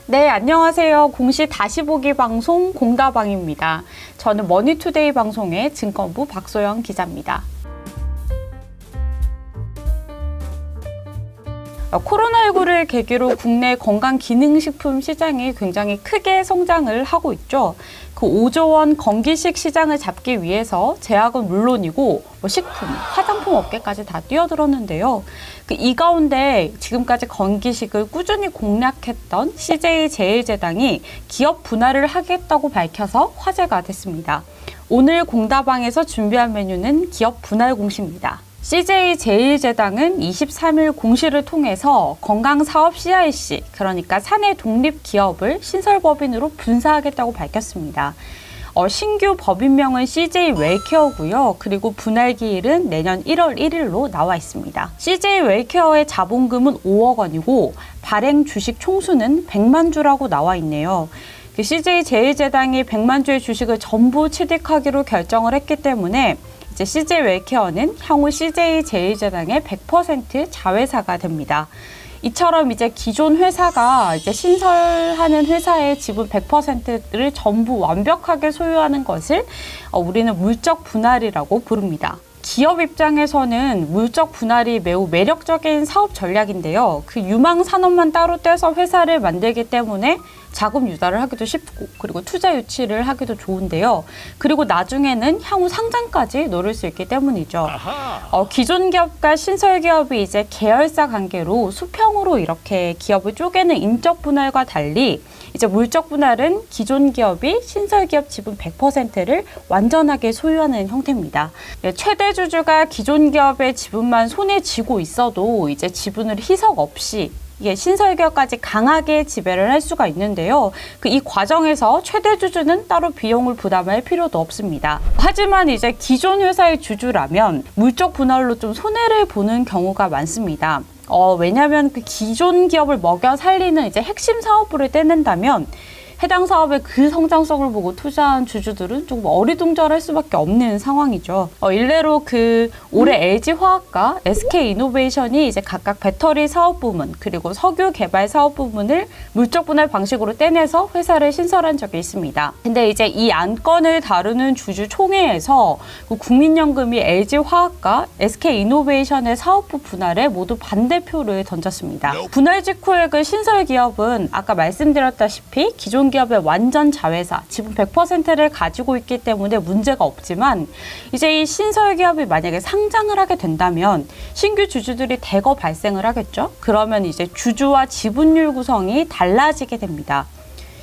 네, 안녕하세요. 공시 다시 보기 방송 공다방입니다. 저는 머니투데이 방송의 증권부 박소영 기자입니다. 코로나19를 계기로 국내 건강기능식품 시장이 굉장히 크게 성장을 하고 있죠. 그 5조 원 건기식 시장을 잡기 위해서 제약은 물론이고 식품, 화장품 업계까지 다 뛰어들었는데요. 이 가운데 지금까지 건기식을 꾸준히 공략했던 CJ제일제당이 기업 분할을 하겠다고 밝혀서 화제가 됐습니다. 오늘 공다방에서 준비한 메뉴는 기업 분할 공시입니다. CJ제일제당은 23일 공시를 통해서 건강사업 CIC, 그러니까 사내 독립기업을 신설법인으로 분사하겠다고 밝혔습니다. 신규 법인명은 CJ웰케어고요. 그리고 분할 기일은 내년 1월 1일로 나와 있습니다. CJ웰케어의 자본금은 5억 원이고 발행 주식 총수는 100만 주라고 나와 있네요. CJ제일제당이 100만 주의 주식을 전부 취득하기로 결정을 했기 때문에 이제 CJ웰케어는 향후 CJ제일제당의 100% 자회사가 됩니다. 이처럼 이제 기존 회사가 이제 신설하는 회사의 지분 100%를 전부 완벽하게 소유하는 것을 우리는 물적 분할이라고 부릅니다. 기업 입장에서는 물적 분할이 매우 매력적인 사업 전략인데요. 그 유망 산업만 따로 떼서 회사를 만들기 때문에 자금 유달을 하기도 쉽고 그리고 투자 유치를 하기도 좋은데요. 그리고 나중에는 향후 상장까지 노릴 수 있기 때문이죠. 기존 기업과 신설 기업이 이제 계열사 관계로 수평으로 이렇게 기업을 쪼개는 인적 분할과 달리 이제 물적 분할은 기존 기업이 신설 기업 지분 100%를 완전하게 소유하는 형태입니다. 최대 주주가 기존 기업의 지분만 손에 쥐고 있어도 이제 지분을 희석 없이 신설 기업까지 강하게 지배를 할 수가 있는데요. 이 과정에서 최대 주주는 따로 비용을 부담할 필요도 없습니다. 하지만 이제 기존 회사의 주주라면 물적 분할로 좀 손해를 보는 경우가 많습니다. 왜냐하면 그 기존 기업을 먹여 살리는 이제 핵심 사업부를 떼낸다면 해당 사업의 그 성장성을 보고 투자한 주주들은 조금 어리둥절할 수밖에 없는 상황이죠. 일례로 올해 LG화학과 SK이노베이션이 이제 각각 배터리 사업 부문 그리고 석유 개발 사업 부문을 물적 분할 방식으로 떼내서 회사를 신설한 적이 있습니다. 근데 이제 이 안건을 다루는 주주 총회에서 국민연금이 LG화학과 SK이노베이션의 사업부 분할에 모두 반대표를 던졌습니다. 분할 직후에 신설 기업은 아까 말씀드렸다시피 기존 기업의 완전 자회사, 지분 100%를 가지고 있기 때문에 문제가 없지만 이제 이 신설 기업이 만약에 상장을 하게 된다면 신규 주주들이 대거 발생을 하겠죠. 그러면 이제 주주와 지분율 구성이 달라지게 됩니다.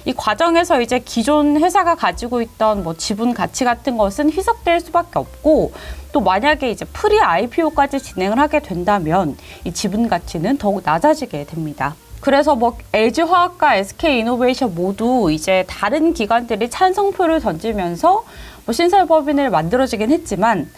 이 과정에서 이제 기존 회사가 가지고 있던 지분 가치 같은 것은 희석될 수밖에 없고 또 만약에 이제 프리 IPO까지 진행을 하게 된다면 이 지분 가치는 더욱 낮아지게 됩니다. 그래서 LG화학과 SK이노베이션 모두 이제 다른 기관들이 찬성표를 던지면서 신설법인을 만들어지긴 했지만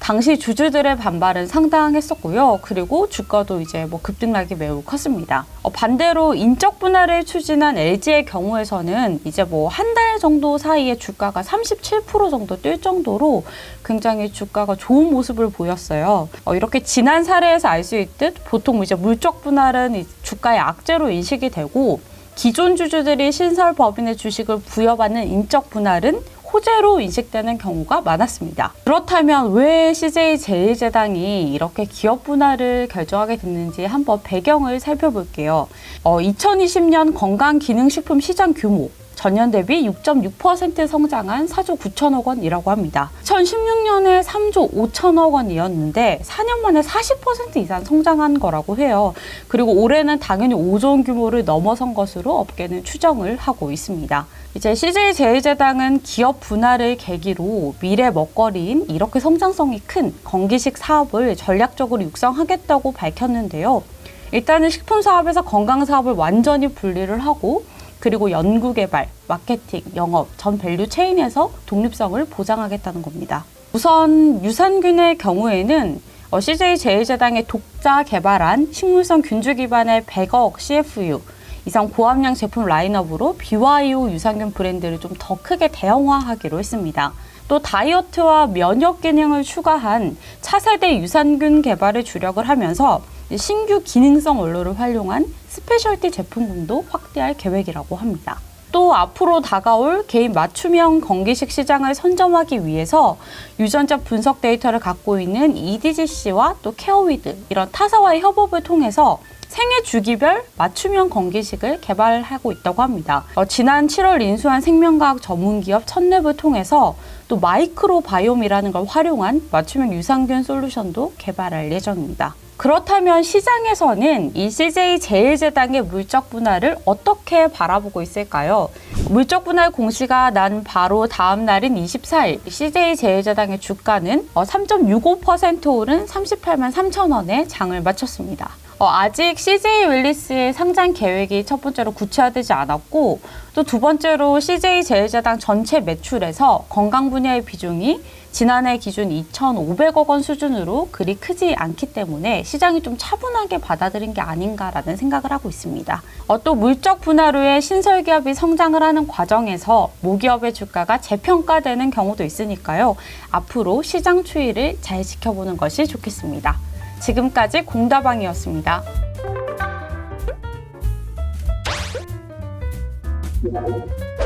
당시 주주들의 반발은 상당했었고요. 그리고 주가도 이제 급등락이 매우 컸습니다. 반대로 인적 분할을 추진한 LG의 경우에서는 이제 한 달 정도 사이에 주가가 37% 정도 뛸 정도로 굉장히 주가가 좋은 모습을 보였어요. 이렇게 지난 사례에서 알 수 있듯 보통 이제 물적 분할은 주가의 악재로 인식이 되고 기존 주주들이 신설 법인의 주식을 부여받는 인적 분할은 호재로 인식되는 경우가 많았습니다. 그렇다면 왜 CJ제일제당이 이렇게 기업 분할을 결정하게 됐는지 한번 배경을 살펴볼게요. 2020년 건강기능식품 시장 규모 전년 대비 6.6% 성장한 4조 9천억 원이라고 합니다. 2016년에 3조 5천억 원이었는데 4년 만에 40% 이상 성장한 거라고 해요. 그리고 올해는 당연히 5조 원 규모를 넘어선 것으로 업계는 추정을 하고 있습니다. 이제 CJ제일제당은 기업 분할을 계기로 미래 먹거리인 이렇게 성장성이 큰 건기식 사업을 전략적으로 육성하겠다고 밝혔는데요. 일단은 식품 사업에서 건강 사업을 완전히 분리를 하고 그리고 연구개발, 마케팅, 영업, 전 밸류 체인에서 독립성을 보장하겠다는 겁니다. 우선 유산균의 경우에는 CJ제일제당의 독자 개발한 식물성 균주 기반의 100억 CFU 이상 고함량 제품 라인업으로 BYO 유산균 브랜드를 좀 더 크게 대형화하기로 했습니다. 또 다이어트와 면역 기능을 추가한 차세대 유산균 개발에 주력을 하면서 신규 기능성 원료를 활용한 스페셜티 제품군도 확대할 계획이라고 합니다. 또 앞으로 다가올 개인 맞춤형 건기식 시장을 선점하기 위해서 유전자 분석 데이터를 갖고 있는 EDGC와 또 케어위드 이런 타사와의 협업을 통해서 생애 주기별 맞춤형 건기식을 개발하고 있다고 합니다. 지난 7월 인수한 생명과학 전문기업 첫랩을 통해서 또 마이크로바이옴이라는 걸 활용한 맞춤형 유산균 솔루션도 개발할 예정입니다. 그렇다면 시장에서는 이 CJ 제일제당의 물적 분할을 어떻게 바라보고 있을까요? 물적 분할 공시가 난 바로 다음 날인 24일 CJ 제일제당의 주가는 3.65% 오른 38만 3천 원에 장을 마쳤습니다. 아직 CJ 웰리스의 상장 계획이 첫 번째로 구체화되지 않았고 또 두 번째로 CJ 제일제당 전체 매출에서 건강 분야의 비중이 지난해 기준 2,500억 원 수준으로 그리 크지 않기 때문에 시장이 좀 차분하게 받아들인 게 아닌가라는 생각을 하고 있습니다. 또 물적 분할 후에 신설기업이 성장을 하는 과정에서 모기업의 주가가 재평가되는 경우도 있으니까요. 앞으로 시장 추이를 잘 지켜보는 것이 좋겠습니다. 지금까지 공다방이었습니다. 네.